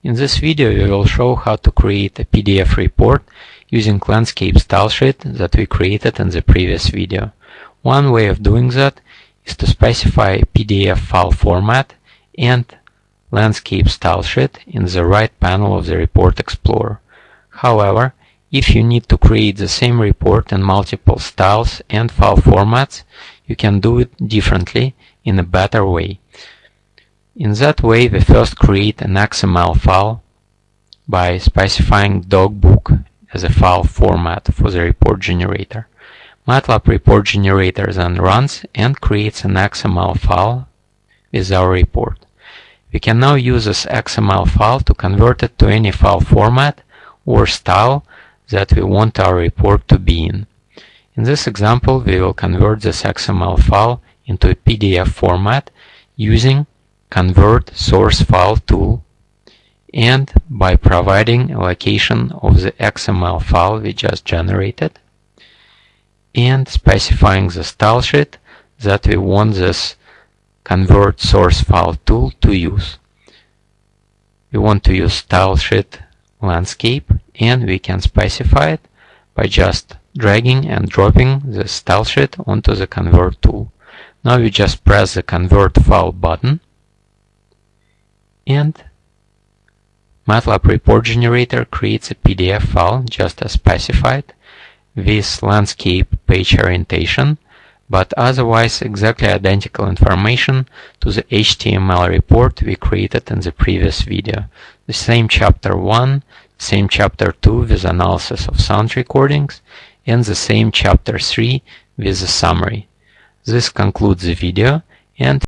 In this video we will show how to create a PDF report using landscape stylesheet that we created in the previous video. One way of doing that is to specify PDF file format and landscape stylesheet in the right panel of the Report Explorer. However, if you need to create the same report in multiple styles and file formats, you can do it differently in a better way. In that way, we first create an XML file by specifying DocBook as a file format for the report generator. MATLAB report generator then runs and creates an XML file with our report. We can now use this XML file to convert it to any file format or style that we want our report to be in. In this example, we will convert this XML file into a PDF format using Convert Source File tool and by providing a location of the XML file we just generated and specifying the stylesheet that we want this Convert Source File tool to use. We want to use stylesheet landscape, and we can specify it by just dragging and dropping the stylesheet onto the Convert tool. Now we just press the Convert File button, and MATLAB report generator creates a PDF file just as specified with landscape page orientation, but otherwise exactly identical information to the HTML report we created in the previous video. The same chapter 1, same chapter 2 with analysis of sound recordings, and the same chapter 3 with a summary. This concludes the video, and